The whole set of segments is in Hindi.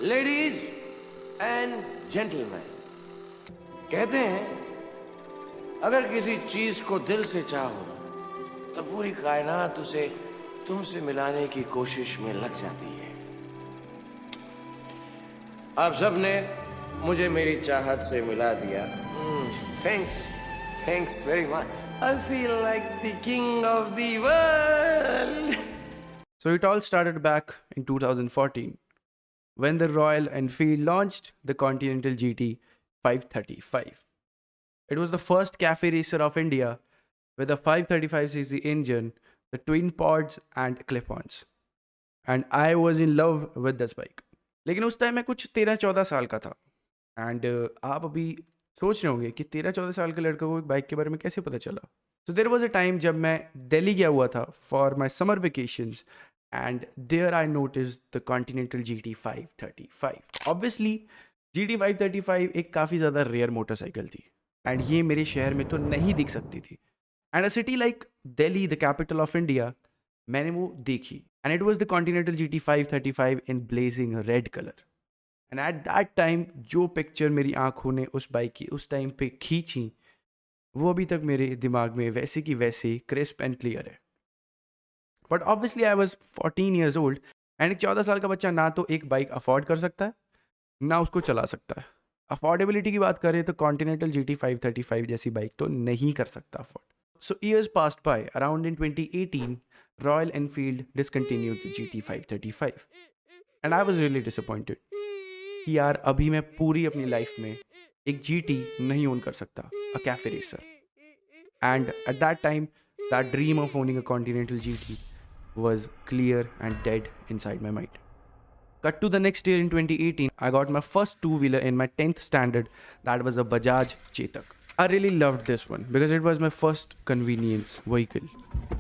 लेडीज एंड जेंटलमैन, कहते हैं अगर किसी चीज को दिल से चाहो तो पूरी कायनात उसे तुमसे मिलाने की कोशिश में लग जाती है। आप सबने मुझे मेरी चाहत से मिला दिया। Thanks, thanks very much. I feel like the king of the world. So it all started back in 2014 when the Royal Enfield launched the Continental GT 535. It was the first cafe racer of India with a 535cc engine, the twin pods and clip-ons. And I was in love with this bike. लेकिन उस टाइम मैं कुछ 13-14 साल का था एंड आप अभी सोच रहे होंगे कि 13-14 साल के लड़के को एक बाइक के बारे में कैसे पता चला। So there was a time जब मैं दिल्ली गया हुआ था for my summer vacations and there I notice the continental GT 535। Obviously GT 535 एक काफ़ी ज़्यादा रेयर मोटरसाइकिल थी एंड ये मेरे शहर में तो नहीं दिख सकती थी। And a city like Delhi, the capital of India, मैंने वो देखी and it was the continental GT 535 in blazing red colour. And at that time जो पिक्चर मेरी आंखों ने उस बाइक की उस टाइम पे खींची वो अभी तक मेरे दिमाग में वैसे की वैसे क्रिस्प एंड क्लियर है। But obviously I was 14 years old and एक 14 साल का बच्चा ना तो एक बाइक अफोर्ड कर सकता है ना उसको चला सकता है। अफोर्डेबिलिटी की बात करें तो कॉन्टिनेंटल GT 535 जैसी बाइक तो नहीं कर सकता afford. So years passed by. Around in 2018, Royal Enfield discontinued the GT 535, and I was really disappointed कि यार अभी मैं पूरी अपनी लाइफ में एक GT नहीं ओन कर सकता, a cafe racer. And at that time, that dream of owning a Continental GT was clear and dead inside my mind. Cut to the next year in 2018, I got my first two-wheeler in my 10th standard. That was a Bajaj Chetak. I really loved this one because it was my first convenience vehicle.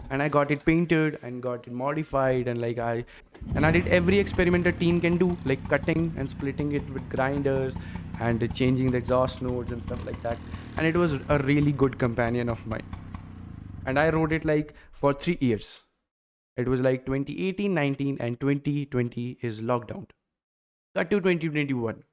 And I got it painted and got it modified and I did every experiment a teen can do, like cutting and splitting it with grinders and changing the exhaust nodes and stuff like that. And it was a really good companion of mine. And I rode it like for 3 years. It was like 2018, 19 and 2020 is lockdown. Cut to 2021.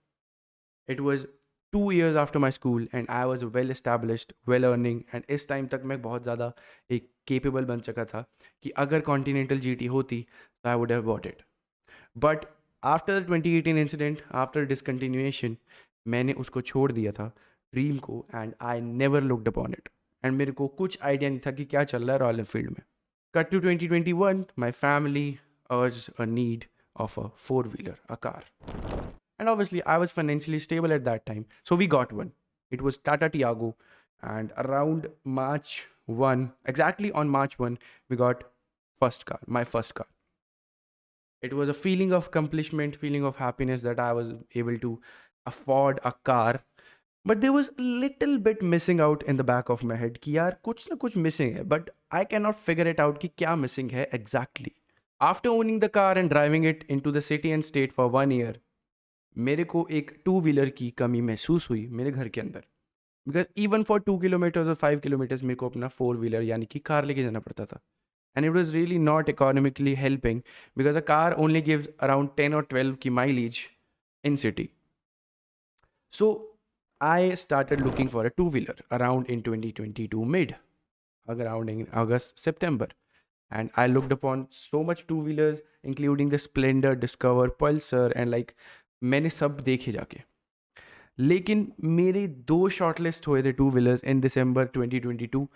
It was 2 years after my school and I was well established, well earning and इस टाइम तक मैं बहुत ज़्यादा एक capable बन चुका था कि अगर Continental GT होती तो I would have bought it. But after the 2018 incident, after discontinuation, मैंने उसको छोड़ दिया था ड्रीम को and I never looked upon it. And मेरे को कुछ आइडिया नहीं था कि क्या चल रहा है रॉयल एनफील्ड में। Cut to 2021, my family urged a need of a four-wheeler, a car. And obviously, I was financially stable at that time. So we got one. It was Tata Tiago. And around March 1, exactly on March 1, we got my first car. It was a feeling of accomplishment, feeling of happiness that I was able to afford a car. But there was a little bit missing out in the back of my head कि यार कुछ ना कुछ missing है. But I cannot figure it out कि क्या missing है exactly. After owning the car and driving it into the city and state for 1 year, मेरे को एक टू व्हीलर की कमी महसूस हुई मेरे घर के अंदर। बिकॉज इवन फॉर 2 किलोमीटर्स और 5 किलोमीटर्स मेरे को अपना 4-व्हीलर यानी कि कार लेके जाना पड़ता था and it was really not economically helping because a car only gives around 10 और 12 की mileage in city. So I started looking for a two wheeler around in 2022 mid, around in August, September. And I looked upon so much two-wheelers, including the Splendor, Discover, Pulsar, and like मैंने सब देखे जाके। लेकिन मेरे 2 शॉर्टलिस्ट हुए थे टू व्हीलर्स इन दिसंबर 2022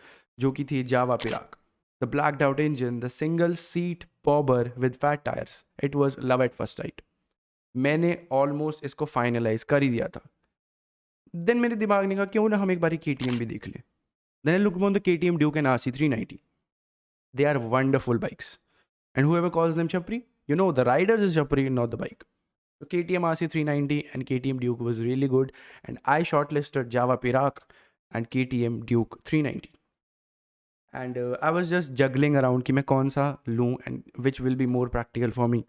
जो कि थी Jawa Perak, the blacked out engine, the single seat bobber with fat tyres. It was love at first sight. मैंने ऑलमोस्ट इसको फाइनलाइज कर ही दिया था। देन मेरे दिमाग ने कहा क्यों ना हम एक बारी KTM भी देख लें। Then I look upon the KTM Duke and RC 390. They are wonderful bikes. And whoever calls them Chapri, you know, the riders is Chapri, not the bike. So KTM RC 390 and KTM Duke was really good. And I shortlisted Java Pirak and KTM Duke 390. And I was just juggling around कि मैं कौन सा लूँ and which will be more practical for me.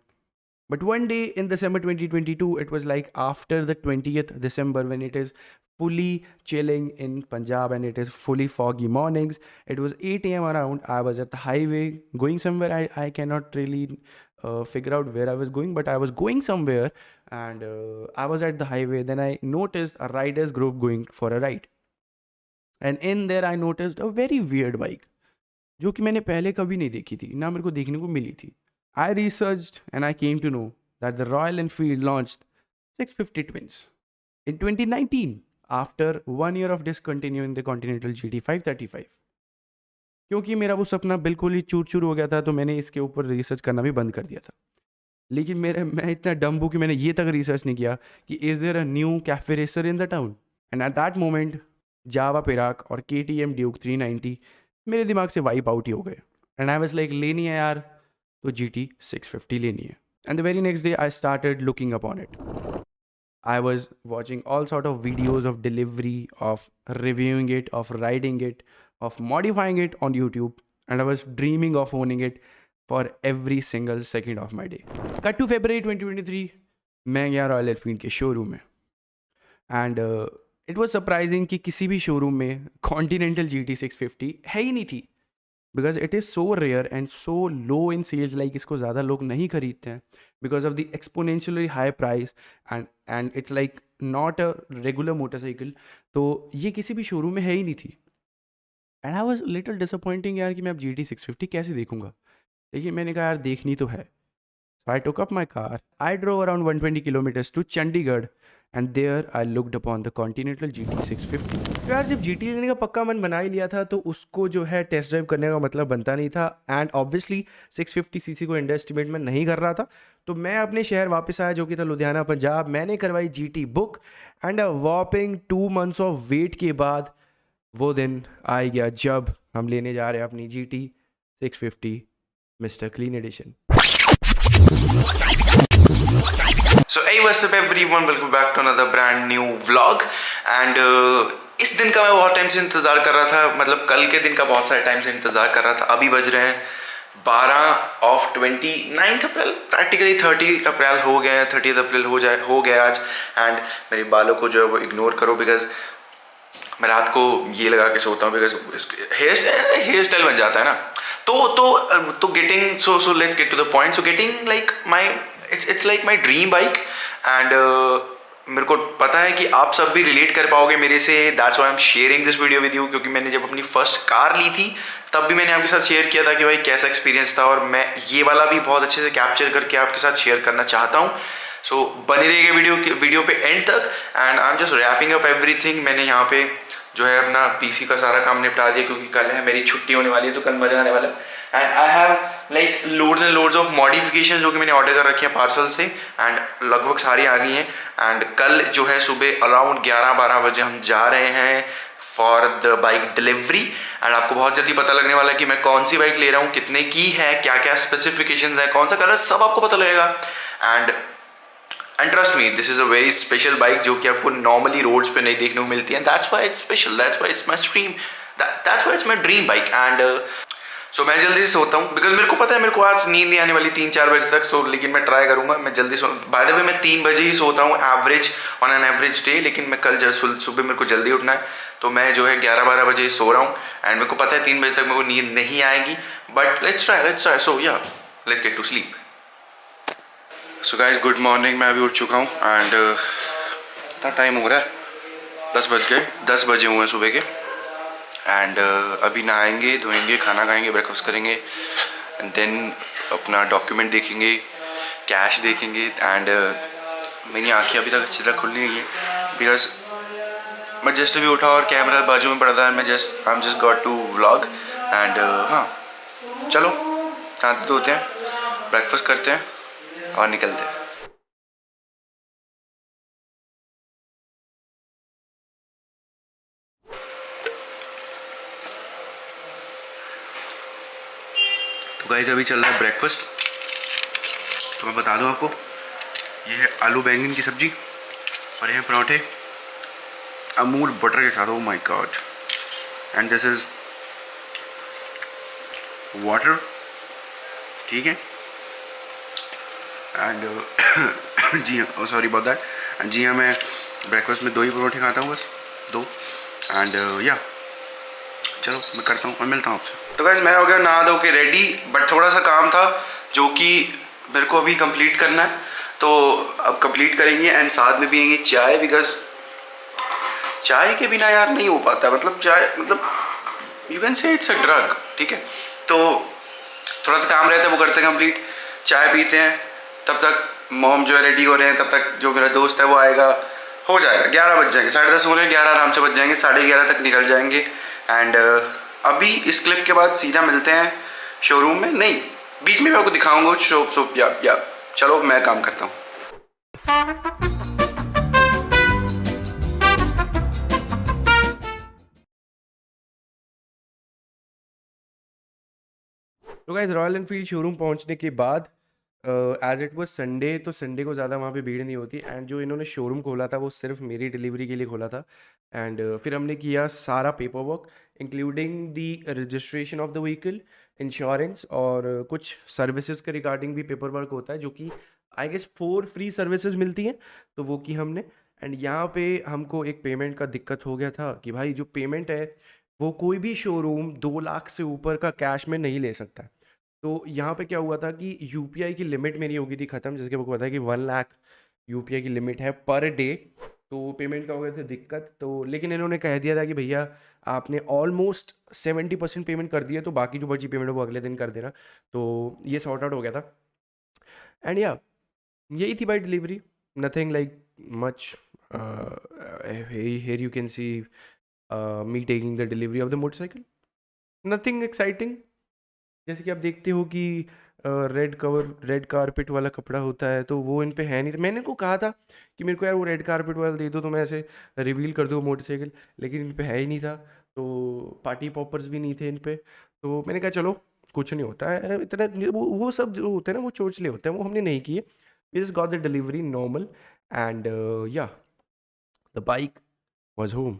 But one day in December 2022, it was like after the 20th December when it is fully chilling in Punjab and it is fully foggy mornings. It was 8 a.m. around. I was at the highway going somewhere I cannot really figure out where I was going, but I was going somewhere, and I was at the highway. Then I noticed a riders group going for a ride, and in there I noticed a very weird bike, जो कि मैंने पहले कभी नहीं देखी थी, ना मेरे को देखने को मिली थी. I researched and I came to know that the Royal Enfield launched 650 Twins in 2019 after 1 year of discontinuing the Continental GT 535. क्योंकि मेरा वो सपना बिल्कुल ही चूर चूर हो गया था, तो मैंने इसके ऊपर रिसर्च करना भी बंद कर दिया था. लेकिन मैं इतना डम्ब हूँ कि मैंने ये तक रिसर्च नहीं किया कि is there a new cafe racer in the town. And at that moment Jawa Perak और KTM ड्यूक 390 मेरे दिमाग से वाइप आउट ही हो गए. एंड आई वाज लाइक, लेनी है यार तो GT 650 लेनी है. And the very next day I started looking upon it. I was watching all sort of videos of delivery, of reviewing it, of riding it, of modifying it on YouTube, and I was dreaming of owning it for every single second of my day. Cut to February 2023, मैं गया रॉयल एनफील्ड के शोरूम में, एंड इट वॉज सरप्राइजिंग कि किसी भी शोरूम में कॉन्टिनेंटल GT 650 है ही नहीं थी, because it is so rare and so low in sales. Like इसको ज़्यादा लोग नहीं खरीदते हैं because of the exponentially high price, and it's like not a regular motorcycle. तो ये किसी भी शोरूम में है ही नहीं थी. And I was little disappointing यार कि मैं अब GT 650 कैसे देखूंगा. लेकिन मैंने कहा यार देखनी तो है. So I took up my car. I drove around 120 kilometers to Chandigarh, and there I looked upon the Continental GT 650. तो यार जब GT लेने का पक्का मन बना ही लिया था, तो उसको जो है टेस्ट ड्राइव करने का मतलब बनता नहीं था. एंड ऑब्वियसली 650cc को अंडर एस्टिमेट में नहीं कर रहा था. तो मैं अपने शहर वापस आया, जो कि था लुधियाना पंजाब. मैंने करवाई GT book, and a whopping 2 months of wait के बाद वो दिन आ गया जब हम लेने जा रहे हैं अपनी GT 650 mister clean edition. So hey, what's up everyone, welcome back to another brand new vlog. And इस दिन का मैं बहुत टाइम से इंतज़ार कर रहा था, मतलब कल के दिन का बहुत सारे टाइम से इंतज़ार कर रहा था. अभी बज रहे हैं 29 अप्रैल, प्रैक्टिकली 30 अप्रैल हो गए हैं. 30 अप्रैल हो गया आज. एंड मेरे बालों को जो है वो इग्नोर करो, बिकॉज मैं रात को ये लगा के सोता हूँ, बिकॉज हेयर स्टाइल बन जाता है ना. तो getting so let's get to the point. So getting like my it's like my dream bike. And मेरे को पता है कि आप सब भी रिलेट कर पाओगे मेरे से. That's why I am sharing this video with you, क्योंकि मैंने जब अपनी फर्स्ट कार ली थी तब भी मैंने आपके साथ शेयर किया था कि भाई कैसा एक्सपीरियंस था, और मैं ये वाला भी बहुत अच्छे से कैप्चर करके आपके साथ शेयर करना चाहता हूँ. सो बने रहिएगा वीडियो पे एंड तक. And I am just wrapping up everything. मैंने यहाँ पे जो है अपना PC का सारा काम निपटा दिया, क्योंकि कल है मेरी छुट्टी होने वाली है, तो कल मजा आने वाला है. And I have like loads and loads of modification जो कि मैंने ऑर्डर कर रखी है पार्सल से, एंड लगभग सारी आ गई हैं. एंड कल जो है सुबह अराउंड 11-12 बजे हम जा रहे हैं for the bike delivery. And आपको बहुत जल्दी पता लगने वाला है कि मैं कौन सी बाइक ले रहा हूँ, कितने की है, क्या क्या स्पेसिफिकेशंस हैं, कौन सा कलर, सब आपको पता लगेगा. And trust me, this is a very special bike जो कि आपको नॉर्मली रोड्स पे नहीं देखने को मिलती है. That's why it's special, that's why it's my stream, that's why it's my dream bike. And so मैं जल्दी से सोता हूँ, बिकॉज मेरे को पता है मेरे को आज नींद नहीं आने वाली 3-4 बजे तक. सो लेकिन मैं ट्राई करूँगा, मैं जल्दी सो. बाय द वे मैं 3 बजे ही सोता हूँ average, on an average day. लेकिन मैं कल सुबह मेरे को जल्दी उठना है, तो मैं जो है 11-12 बजे सो रहा हूँ. एंड मेरे को पता है 3 बजे तक मेरे को नींद नहीं आएगी, but let's try. So yeah let's get to sleep. So guys good morning. मैं अभी उठ चुका हूँ, एंड इतना टाइम हो रहा है, 10 बजे हुए हैं सुबह के. एंड अभी नहाएंगे, धोएंगे, खाना खाएंगे, ब्रेकफास्ट करेंगे, एंड देन अपना डॉक्यूमेंट देखेंगे, कैश देखेंगे. एंड मेरी आँखें अभी तक अच्छी तरह खुल नहीं है, बिकॉज मैं जस्ट अभी उठा और कैमरा बाजू में पड़ा था. I am just got to vlog. And हाँ, चलो हाथ धोते हैं, ब्रेकफास्ट करते हैं और निकलते हैं. तो गाइस अभी चल रहा है ब्रेकफास्ट. तो मैं बता दूं आपको, ये है आलू बैंगन की सब्जी, और ये है पराठे अमूल बटर के साथ. Oh my God. And this is water, ठीक है. एंड जी हाँ, सॉरी अबाउट दैट. एंड जी हाँ, मैं ब्रेकफास्ट में 2 ही परोठे खाता हूँ, बस 2. एंड या चलो मैं करता हूँ और मिलता हूँ आपसे. तो गाइस मैं हो गया नहा धो के रेडी, बट थोड़ा सा काम था जो कि मेरे को अभी कंप्लीट करना है, तो अब कंप्लीट करेंगे एंड साथ में पियेंगे चाय, बिकॉज चाय के बिना यार नहीं हो पाता, मतलब चाय मतलब you can say it's a drug, ठीक है। तो थोड़ा सा काम रहता है वो करते हैं कंप्लीट, चाय पीते हैं, तब तक मॉम जो है रेडी हो रहे हैं, तब तक जो मेरा दोस्त है वो आएगा, हो जाएगा 11 बज जाएंगे, 10:30 हो रहे हैं, 11 आराम से बज जाएंगे, 11:30 तक निकल जाएंगे। एंड अभी इस क्लिप के बाद सीधा मिलते हैं शोरूम में, नहीं बीच में मैं आपको दिखाऊंगा शॉप या चलो मैं काम करता हूँ। तो गाइस रॉयल एनफील्ड शोरूम पहुंचने के बाद एज इट वाज संडे, तो संडे को ज़्यादा वहाँ पे भीड़ नहीं होती, एंड जो इन्होंने शोरूम खोला था वो सिर्फ मेरी डिलीवरी के लिए खोला था। एंड फिर हमने किया सारा paper work including the registration of the vehicle, insurance और कुछ सर्विसेज के रिगार्डिंग भी पेपर वर्क होता है, जो कि आई गेस 4 फ्री सर्विसेज मिलती हैं, तो वो की हमने। एंड यहाँ पे हमको एक पेमेंट का दिक्कत हो गया था कि भाई जो पेमेंट है वो कोई भी शोरूम 2 लाख से ऊपर का कैश में नहीं ले सकता है। तो यहाँ पे क्या हुआ था कि यूपीआई की लिमिट मेरी हो गई थी ख़त्म, जैसे कि आपको पता है कि 1 लाख यूपीआई की लिमिट है पर डे, तो पेमेंट का हो गया था दिक्कत। तो लेकिन इन्होंने कह दिया था कि भैया आपने ऑलमोस्ट 70% पेमेंट कर दिया, तो बाकी जो बची पेमेंट वो अगले दिन कर देना, तो ये सॉर्ट आउट हो गया था। एंड या यही थी भाई delivery, nothing like much. here you can see me taking the delivery of the motorcycle, nothing exciting। जैसे कि आप देखते हो कि रेड कारपेट वाला कपड़ा होता है, तो वो इन पे है नहीं। मैंने को कहा था कि मेरे को यार वो रेड कारपेट वाला दे दो, तो मैं ऐसे रिवील कर दूँ मोटरसाइकिल, लेकिन इन पे है ही नहीं था, तो पार्टी पॉपर्स भी नहीं थे इन पे। तो मैंने कहा चलो कुछ नहीं होता है, अरे इतना वो सब जो होते हैं ना वो चोचले होते हैं, वो हमने नहीं किए। We just got the delivery normal and या द बाइक वॉज होम।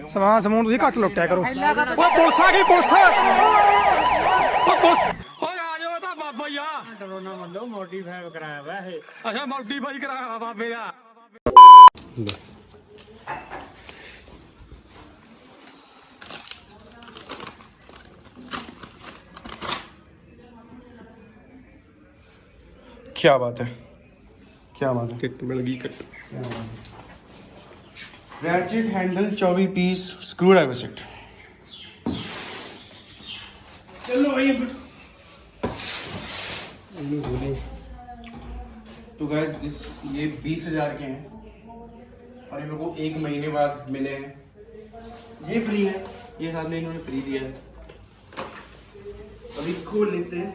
ਸਮਾਨ ਸਮੂਨ ਤੁਸੀਂ ਘੱਟ ਲੁੱਟਿਆ ਕਰੋ। ਓਏ ਪੁਲਿਸ ਆ ਗਈ, ਪੁਲਿਸ ਓ ਪੁਲਿਸ ਓਏ ਆ ਜਾਓ, ਤਾਂ ਬਾਬਾ ਹੀ ਆ। ਡਰੋ ਨਾ ਮੰਨੋ, ਮੋਡੀਫਾਈ ਕਰਾਇਆ ਵਾ ਇਹ। ਅੱਛਾ ਮੋਡੀਫਾਈ ਕਰਾਇਆ ਵਾ ਬਾਬੇ ਦਾ। क्या बात है, क्या बात है। ਕਿੱਟ ਮਿਲ ਗਈ kit. Ratchet handle 24 piece screwdriver set. चलो भाई तो गाइस ये 20,000 के हैं और ये मेरे को 1 महीने बाद मिले हैं। ये फ्री है, ये सामने इन्होंने फ्री दिया है। अभी खोल लेते हैं।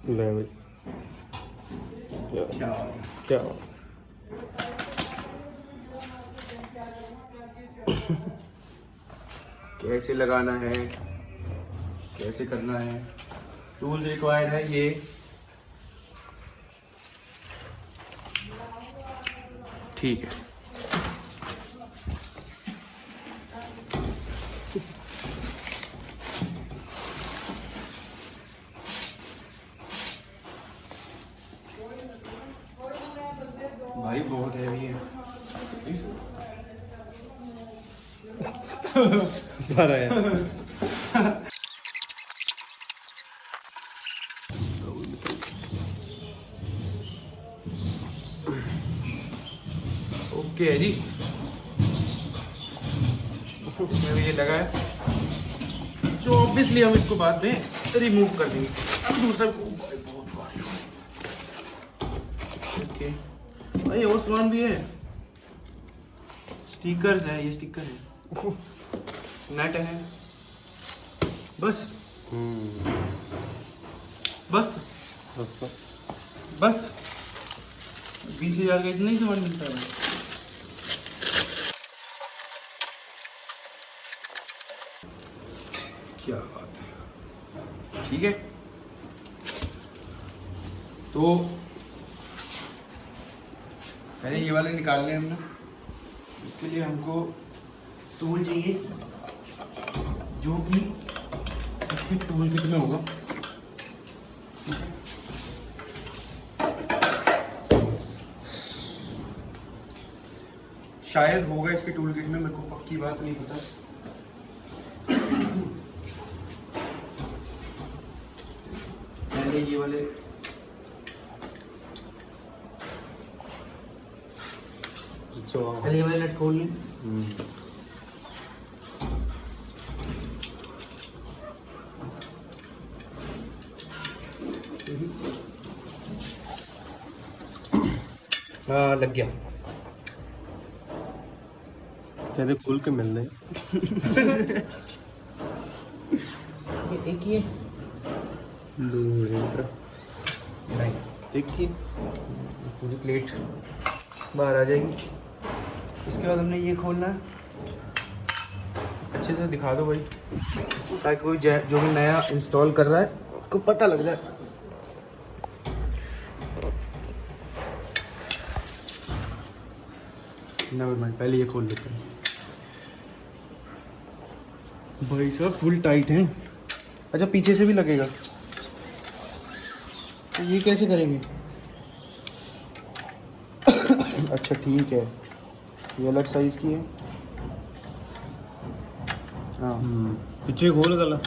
ਲੈ ਬਈ क्या कैसे लगाना है, कैसे करना है, टूल्स रिक्वायर्ड है ये। ठीक है, भाई बहुत हैवी है। भरा है। ओके है जी, इसमें भी ये लगा है, जो ऑब्वियसली हम इसको बाद में रिमूव कर देंगे। अब दूसरा बहुत भारी है। ओके भाई और सामान भी है, स्टिकर्स है, ये स्टिकर है, नेट है, बस बस बस 20,000 का इतना ही सामान मिलता है। क्या बात है, ठीक है। तो पहले ये वाले निकाल लें हमने, इसके लिए हमको टूल चाहिए जो कि इसकी टूल किट में होगा। शायद होगा इसके टूल किट में, मेरे को पक्की बात नहीं पता। पहले ये वाले नट खोल लें। हाँ लग गया। तेरे खोल के मिल रहे एक ही है, नहीं एक ही पूरी प्लेट बाहर आ जाएगी। इसके बाद हमने ये खोलना है, अच्छे से दिखा दो भाई, ताकि कोई जो भी नया इंस्टॉल कर रहा है उसको पता लग जाए। नेवर माइंड, पहले ये खोल लेते हैं। भाई साहब फुल टाइट है। अच्छा पीछे से भी लगेगा, तो ये कैसे करेंगे? अच्छा ठीक है, ये अलग साइज की है। हाँ पीछे खोल गला।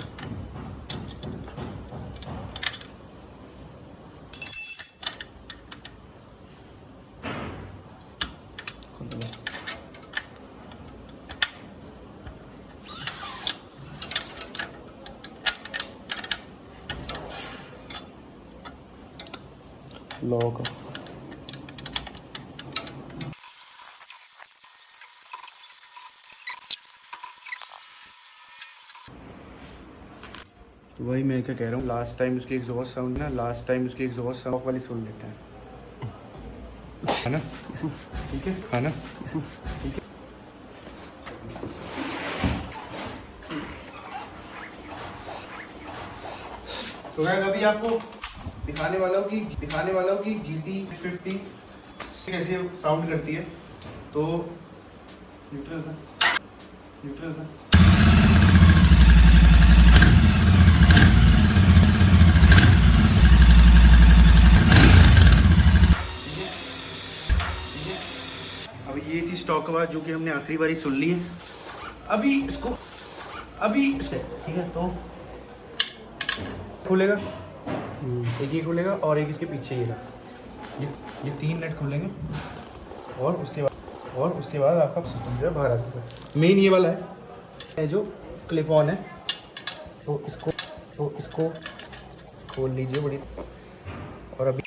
लॉक तो भाई मैं क्या कह रहा हूँ, लास्ट टाइम उसकी एग्जॉस्ट साउंड वाली सुन लेते हैं, है ना? ठीक है ना? ठीक है। तो गाइस अभी आपको दिखाने वाला हूँ कि GT50 कैसे साउंड करती है। तो न्यूट्रल का अभी ये थी स्टॉक आवाज जो कि हमने आखिरी बारी सुन ली है। अभी इसको ठीक है, तो खुलेगा, एक ये खुलेगा और एक इसके पीछे ये रहा, ये 3 नेट खुलेंगे और उसके बाद आपका सिस्टम जो है बाहर आ जाएगा। मेन ये वाला है जो क्लिप ऑन है, तो इसको खोल लीजिए बड़ी, और अभी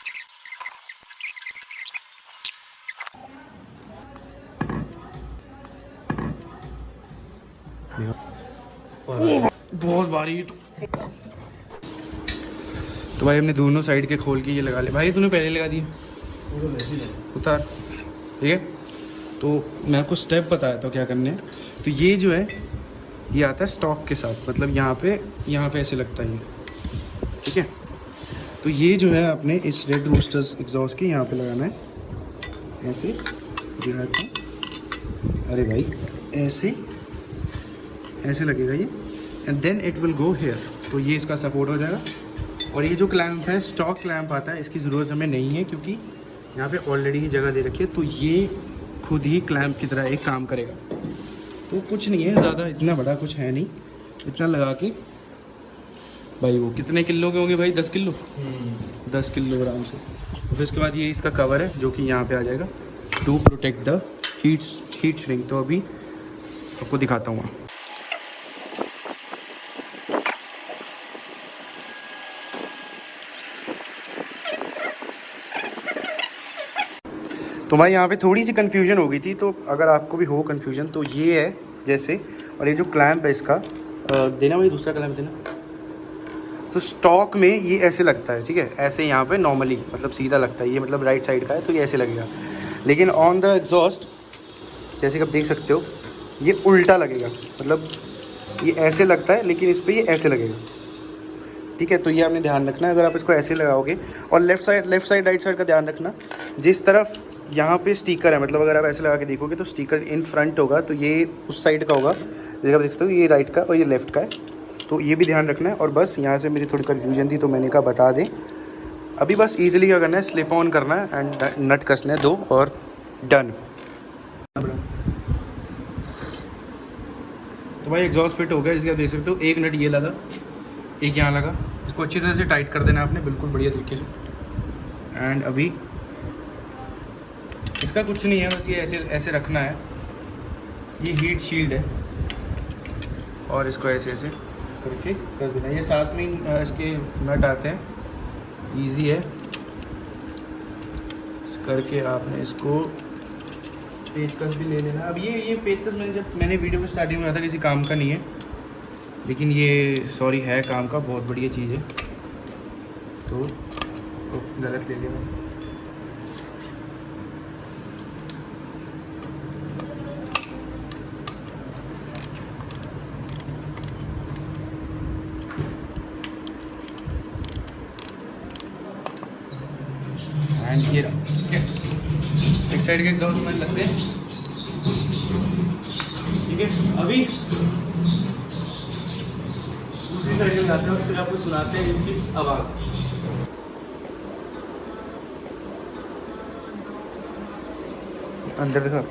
बहुत भारी। तो भाई हमने दोनों साइड के खोल के ये लगा ले। भाई तूने पहले लगा दिए, उतार, ठीक है। तो मैं आपको स्टेप बताया था क्या करने हैं। तो ये जो है ये आता है स्टॉक के साथ, मतलब यहाँ पे ऐसे लगता है ये, ठीक है। तो ये जो है आपने इस रेड रोस्टर्स एग्जॉस्ट के यहाँ पे लगाना है, ऐसे दिखाता हूँ। अरे भाई ऐसे लगेगा ये, and then it will go here. तो ये इसका सपोर्ट हो जाएगा। और ये जो क्लैंप है, स्टॉक क्लैंप आता है, इसकी ज़रूरत हमें नहीं है क्योंकि यहाँ पे ऑलरेडी ही जगह दे रखी है। तो ये खुद ही क्लैंप की तरह एक काम करेगा। तो कुछ नहीं है, ज़्यादा इतना बड़ा कुछ है नहीं, इतना लगा के भाई वो कितने किलो के होंगे भाई? 10 किलो 10 किलो आराम से। फिर उसके बाद ये इसका कवर है जो कि यहाँ पे आ जाएगा to protect the heat shrink. तो अभी आपको दिखाता हूँ। तो भाई यहाँ पे थोड़ी सी कन्फ्यूजन हो गई थी, तो अगर आपको भी हो कन्फ्यूजन तो ये है जैसे, और ये जो क्लैंप है इसका देना भाई, दूसरा क्लैंप देना। तो स्टॉक में ये ऐसे लगता है, ठीक है, ऐसे यहाँ पे नॉर्मली मतलब सीधा लगता है, ये मतलब राइट साइड का है तो ये ऐसे लगेगा। लेकिन ऑन द एग्जॉस्ट जैसे कि आप देख सकते हो ये उल्टा लगेगा, मतलब ये ऐसे लगता है लेकिन इस पर ये ऐसे लगेगा, ठीक है। तो ये आपने ध्यान रखना है अगर आप इसको ऐसे लगाओगे। और लेफ़्ट साइड राइट साइड का ध्यान रखना, जिस तरफ यहाँ पे स्टिकर है, मतलब अगर आप ऐसे लगा के देखोगे तो स्टिकर इन फ्रंट होगा, तो ये उस साइड का होगा, जैसे आप देख सकते हो ये राइट का और ये लेफ़्ट का है, तो ये भी ध्यान रखना है। और बस यहाँ से मेरी थोड़ी कन्फ्यूजन थी तो मैंने कहा बता दें। अभी बस ईजिली क्या करना है, स्लिप ऑन करना है एंड नट कसना है 2 और डन। तो भाई एग्जॉस्ट फिट हो गया, इसके आप देख सकते हो एक नट ये लगा, एक यहाँ लगा, इसको अच्छी तरह से टाइट कर देना है आपने बिल्कुल बढ़िया तरीके से। एंड अभी इसका कुछ नहीं है, बस ये ऐसे ऐसे रखना है, ये हीट शील्ड है और इसको ऐसे ऐसे करके कर देना। ये साथ में इसके नट आते हैं, इजी है। इस करके आपने इसको पेचकस भी ले लेना। अब ये पेचकस मैंने वीडियो के स्टार्टिंग में बताया किसी काम का नहीं है, लेकिन ये सॉरी है काम का, बहुत बढ़िया चीज़ है। तो गलत ले लिया मैंने। एंड ये ठीक है, एक साइड के एग्जॉस्ट में लगते हैं, ठीक है। अभी दूसरी साइड में जाते हैं और फिर आपको सुनाते हैं इसकी आवाज़। अंदर दिखा।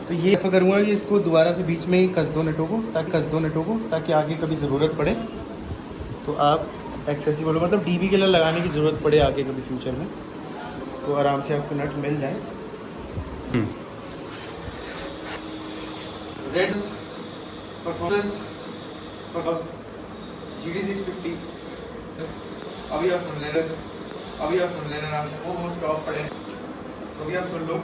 तो ये करूँगा कि इसको दोबारा से बीच में ही कस दो नटों को, ताकि आगे कभी ज़रूरत पड़े तो आप एक्सेसिबल, मतलब डीबी के लिए लगाने की ज़रूरत पड़े आगे कभी फ्यूचर में, तो आराम से आपको नट मिल जाए। रेड परफॉर्मेंस GD650 अभी आप सुन लेना आराम से, वो स्टॉप पड़े अभी आप सुन लो।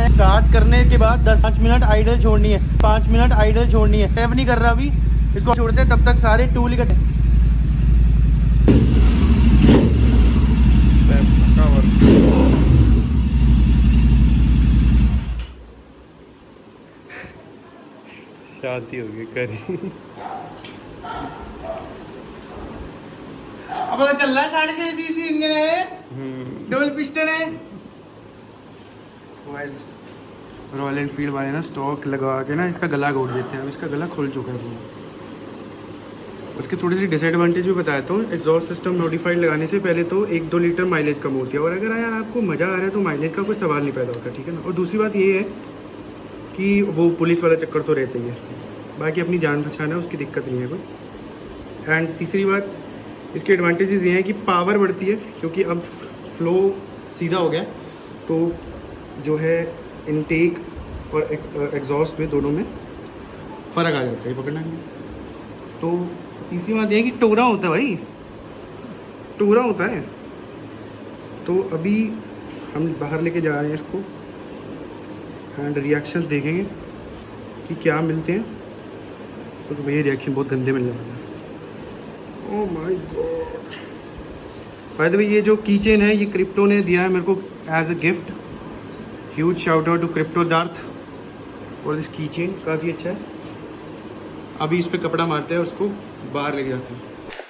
स्टार्ट करने के बाद 5 मिनट आइडल छोड़नी है, 5 मिनट आइडल छोड़नी है। सेव नहीं कर रहा अभी, इसको छोड़ते हैं, तब तक सारे टूल इकट्ठे। शांति हो गई करी। अब पता चल रहा है 6.5 सीसी इंजन है, डबल पिस्टन है। रॉयल एनफील्ड वाले ना स्टॉक लगा के ना इसका गला घोट देते हैं। अब इसका गला खुल चुका है पूरा। उसकी थोड़ी सी डिसएडवांटेज भी बताता हूँ। एग्जॉस्ट सिस्टम मॉडिफाइड लगाने से पहले तो 1-2 लीटर माइलेज कम होती है, और अगर यार आपको मज़ा आ रहा है तो माइलेज का कोई सवाल नहीं पैदा होता, ठीक है ना। और दूसरी बात ये है कि वो पुलिस वाला चक्कर तो रहता ही है, बाकी अपनी जान पहचान है, उसकी दिक्कत नहीं है कोई। एंड तीसरी बात इसके एडवांटेजेस ये हैं कि पावर बढ़ती है, क्योंकि अब फ्लो सीधा हो गया, तो जो है इनटेक और एग्जॉस्ट में दोनों में फ़र्क आ जाता है पकड़ना में। तो तीसरी बात यह है कि टोरा होता है भाई, टोरा होता है। तो अभी हम बाहर लेके जा रहे हैं इसको, एंड रिएक्शंस देखेंगे कि क्या मिलते हैं। तो भैया रिएक्शन बहुत गंदे मिलने वाले हैं। Oh my God. By the way ये जो कीचेन है ये क्रिप्टो ने दिया है मेरे को as a gift. Huge shout out to crypto Darth और दिस कीचेन, काफ़ी अच्छा है। अभी इस पे कपड़ा मारते हैं और उसको बाहर लेके जाते हैं।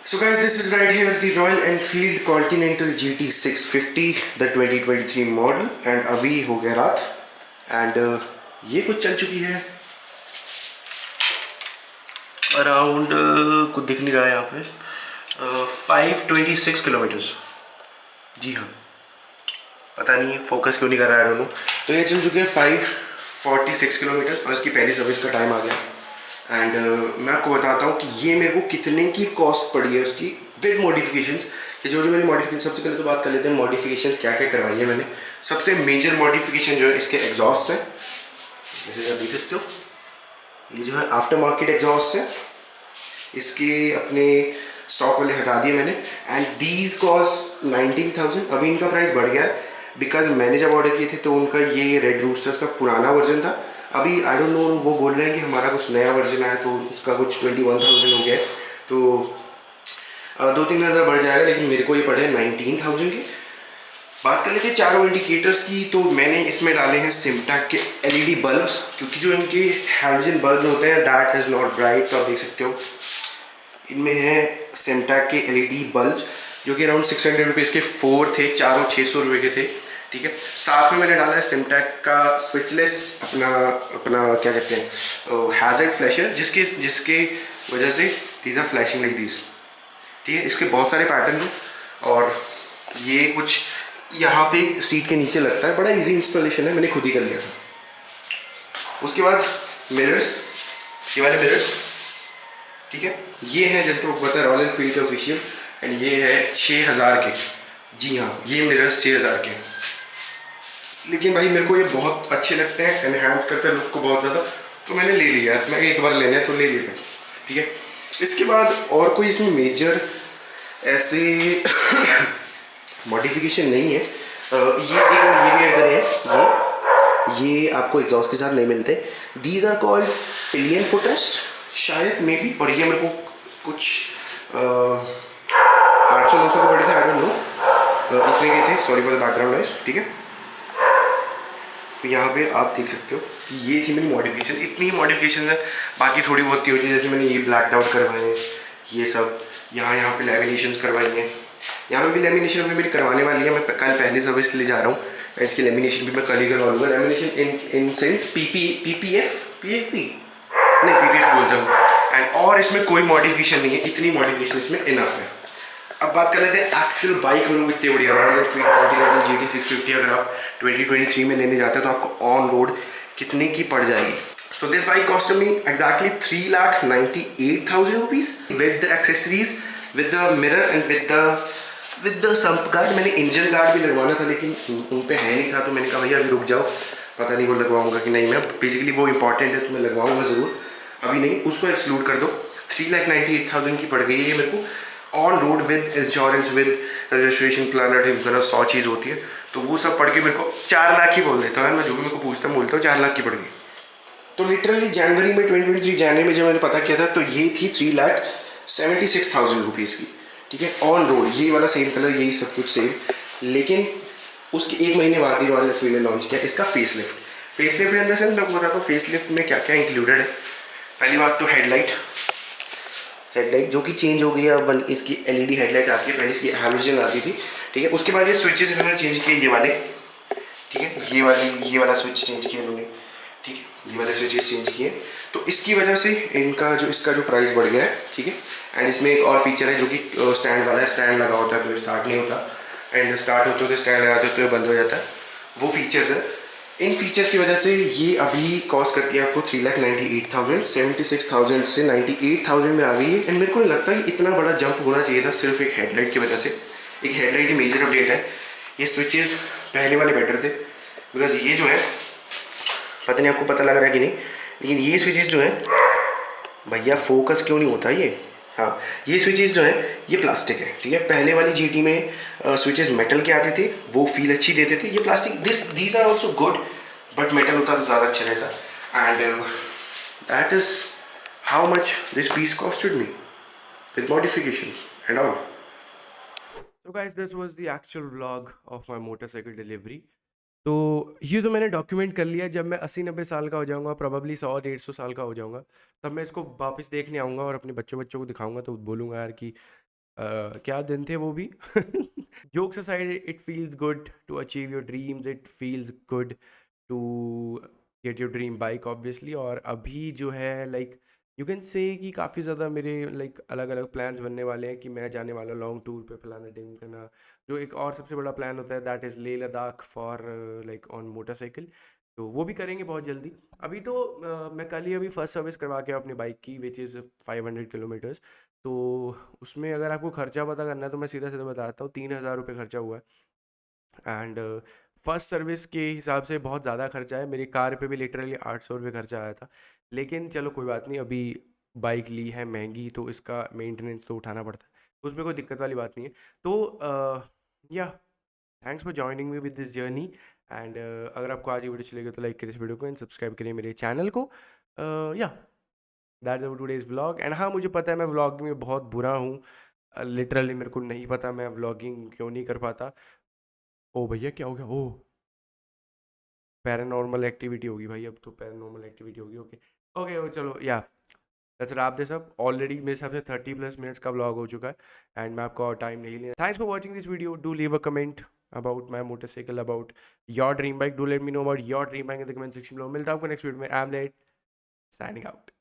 So guys, this is right here the Royal Enfield Continental GT650, the 2023 model, and अभी हो गया रात एंड ये कुछ चल चुकी है अराउंड कुछ दिख नहीं रहा है यहाँ पे 526 किलोमीटर्स। जी हाँ, पता नहीं फोकस क्यों नहीं कर रहा है दोनों। तो ये चल चुके हैं 546 किलोमीटर और इसकी पहली सर्विस का टाइम आ गया। एंड मैं आपको बताता हूँ कि ये मेरे को कितने की कॉस्ट पड़ी है उसकी विद मॉडिफिकेशंस। कि जो जो मैंने मॉडिफिकेशन, सबसे पहले तो बात कर लेते हैं मॉडिफिकेशंस क्या क्या करवाई है मैंने। सबसे मेजर मॉडिफिकेशन जो है इसके एग्जॉस्ट है, जैसे आप देख सकते हो ये जो है आफ्टर मार्केट एग्जॉस्ट है। इसके अपने स्टॉक वाले हटा दिए मैंने एंड दीज कॉस्ट 19,000। अभी इनका प्राइस बढ़ गया है बिकॉज मैंने जब ऑर्डर किए थे तो उनका ये रेड रूस्टर्स का पुराना वर्जन था। अभी आई डोंट नो, वो बोल रहे हैं कि हमारा कुछ नया वर्जन आया तो उसका कुछ 21,000 हो गया है, तो 2-3 हज़ार बढ़ जाएगा, लेकिन मेरे को ये पड़े 19,000 के। बात कर लेते हैं चारों इंडिकेटर्स की। तो मैंने इसमें डाले हैं सिमटैक के एलईडी बल्ब्स, क्योंकि जो इनके हैलोजन बल्ब्स होते हैं दैट इज़ नॉट ब्राइट। तो आप देख सकते हो इनमें है सिमटैक के एलईडी बल्ब्स जो कि अराउंड 600 रुपीज़ के 4 थे, चारों 600 रुपये के थे, ठीक है। साथ में मैंने डाला है सिमटैक का स्विचलेस अपना क्या कहते हैं हैज़र्ड फ्लैशर, जिसके वजह से these are flashing like these, ठीक है। इसके बहुत सारे पैटर्न्स हैं और ये कुछ यहाँ पे सीट के नीचे लगता है, बड़ा इजी इंस्टॉलेशन है, मैंने खुद ही कर लिया था। उसके बाद मिरर्स, ये वाले मिरर्स, ठीक है, ये है जैसे को पता है रॉयल एनफील्ड के ऑफिशियल, एंड ये है 6,000 के। जी हाँ, ये मिरर्स 6,000 के, लेकिन भाई मेरे को ये बहुत अच्छे लगते हैं, एनहांस करते हैं लुक को बहुत ज़्यादा, तो मैंने ले लिया। मैं एक बार लेने तो ले लिया, ठीक है। इसके बाद और कोई इसमें मेजर ऐसे मॉडिफिकेशन नहीं है। ये एक करे हैं, ये आपको एग्जॉस्ट के साथ नहीं मिलते। These are called pillion footrest शायद मे बी, और ये मेरे को कुछ 800-900 के पड़े थे, आई डोंट नो, इतने के थे, sorry for the background noise, ठीक है। तो यहाँ पे आप देख सकते हो कि ये थी मेरी मॉडिफिकेशन, इतनी मॉडिफिकेशन है, बाकी थोड़ी बहुत ही होती है, जैसे मैंने ये ब्लैक आउट करवाए हैं, ये सब यहाँ पे लेमिनेशन करवाई हैं। यहाँ पे भी लेमिनेशन में मेरी करवाने वाली है, मैं कल पहली सर्विस के लिए जा रहा हूँ, इसकी लेमिनेशन भी मैं कल ही करवा लूँगा। लेमिनेशन इन सेंस पीपीएफ बोलता हूँ, एंड और इसमें कोई मॉडिफिकेशन नहीं है, इतनी मॉडिफिकेशन इसमें इनफ है। अब बात कर लेते हैं एक्चुअल बाइक रूम इतने बढ़िया रॉयल एनफील्ड कॉन्टिनेंटल GT 650 अगर आप 2023 में लेने जाते हैं तो आपको ऑन रोड कितने की पड़ जाएगी। So this bike cost me exactly 3,98,000 rupees with the accessories, with the mirror and with the sump guard. मैंने इंजन गार्ड भी लगवाना था लेकिन उन पे है नहीं था, तो मैंने कहा भैया अभी रुक जाओ, पता नहीं वो लगवाऊंगा कि नहीं। मैं बेसिकली वो इंपॉर्टेंट है तो मैं लगवाऊंगा ज़रूर, अभी नहीं, उसको एक्सक्लूड कर दो। 3,98,000 की पड़ गई है मेरे को on road with insurance, with registration plan, 100 चीज़ होती है, तो वो सब पढ़ के मेरे को 4 लाख ही बोल देता है। मैं जो भी मेरे को पूछता हूँ बोलता हूँ 4 लाख की पड़ गई। तो लिटरली जनवरी में 2023 जनवरी में जब मैंने पता किया था तो ये थी 3,76,000 रुपीज़ की, ठीक है, ऑन रोड। ये वाला सेम कलर, यही सब कुछ सेम, लेकिन उसके 1 महीने बाद ही रॉयल एनफील्ड ने लॉन्च किया इसका facelift. Facelift in the sense मैं बताता हूँ फेसलिफ्ट में क्या क्या इंक्लूडेड है। पहली बात तो हेडलाइट जो कि चेंज हो गई है, अब इसकी LED हेडलाइट आती है, पहले इसकी हैलोजन आती थी, ठीक है। उसके बाद ये स्विचेस इन्होंने चेंज किए, ये वाले, ठीक है, ये वाला स्विच चेंज किया इन्होंने, ठीक है, ये वाले स्विचेस चेंज किए, तो इसकी वजह से इसका जो प्राइस बढ़ गया है, ठीक है। एंड इसमें एक और फीचर है जो कि स्टैंड वाला है, स्टैंड लगा होता है तो स्टार्ट नहीं होता, एंड स्टार्ट होते होते स्टैंड लगाते हो तो ये बंद हो जाता है, वो फीचर्स है। इन फीचर्स की वजह से ये अभी कॉस्ट करती है आपको 3,98,000, 76,000 से 98,000 में आ गई है। एंड मेरे को नहीं लगता कि इतना बड़ा जंप होना चाहिए था सिर्फ एक हेडलाइट की वजह से। एक हेडलाइट ही मेजर अपडेट है। ये स्विचेस पहले वाले बेटर थे, बिकॉज ये जो है, पता नहीं आपको पता लग रहा है कि नहीं, लेकिन ये स्विचेस जो है भैया फोकस क्यों नहीं होता ये, हाँ, ये स्विचेस जो है ये प्लास्टिक है, ठीक है। पहले वाली GT में स्विचेस मेटल के आते थे, वो फील अच्छी देते थे। ये plastic, these are also good, but metal होता तो ज़्यादा अच्छा रहता। And that is how much this piece costed me with modifications and all. So guys, this was the actual vlog of my motorcycle delivery. तो ये तो मैंने डॉक्यूमेंट कर लिया। जब मैं 80-90 साल का हो जाऊंगा, प्रोबेबली 100-150 साल का हो जाऊंगा, तब मैं इसको वापस देखने आऊँगा और अपने बच्चों को दिखाऊंगा, तो बोलूँगा यार कि क्या दिन थे वो भी। Jokes aside, it feels good to achieve your dreams, it feels good to get your dream bike obviously. और अभी जो है लाइक यू कैन से कि काफ़ी ज़्यादा मेरे लाइक अलग अलग प्लान्स बनने वाले हैं कि मैं जाने वाला लॉन्ग टूर पे फलाना ढिमकाना। जो एक और सबसे बड़ा प्लान होता है that is Leh Ladakh for like on motorcycle. तो वो भी करेंगे बहुत जल्दी। अभी तो मैं कल ही अभी फर्स्ट सर्विस करवा के अपनी बाइक की, विच इज़ 500 किलोमीटर्स। तो उसमें अगर आपको खर्चा पता करना है तो मैं सीधा सीधा बताता हूँ, 3000 रुपये खर्चा हुआ है। एंड फर्स्ट सर्विस के हिसाब से बहुत ज़्यादा खर्चा है। मेरी कार पे भी लिटरली 800 रुपये खर्चा आया था। लेकिन चलो कोई बात नहीं, अभी बाइक ली है महंगी तो इसका मेंटेनेंस तो उठाना पड़ता है, उसमें कोई दिक्कत वाली बात नहीं है। तो या thanks for joining me with this journey. And अगर आपको आज ये वीडियो चलेगी तो लाइक करिए इस वीडियो को एंड सब्सक्राइब करिए मेरे चैनल को। या that's our today's vlog. And हाँ, मुझे पता है मैं व्लॉगिंग में बहुत बुरा हूँ, लिटरली मेरे को नहीं पता मैं व्लॉगिंग क्यों नहीं कर पाता। ओ भैया क्या हो गया? ओ पैरानॉर्मल एक्टिविटी होगी भाई, अब तो पैरानॉर्मल एक्टिविटी होगी। ओके ओके चलो, या let's wrap this up. Already मेरे हिसाब से 30+ मिनट्स का व्लॉग हो चुका है एंड मैं आपको और टाइम नहीं लेना। Thanks for watching this video. Do leave a comment about my motorcycle, about your dream bike. Do let me know about your dream bike in the comment section below. मिलता हूँ आपको नेक्स्ट वीडियो में। I am late, signing out.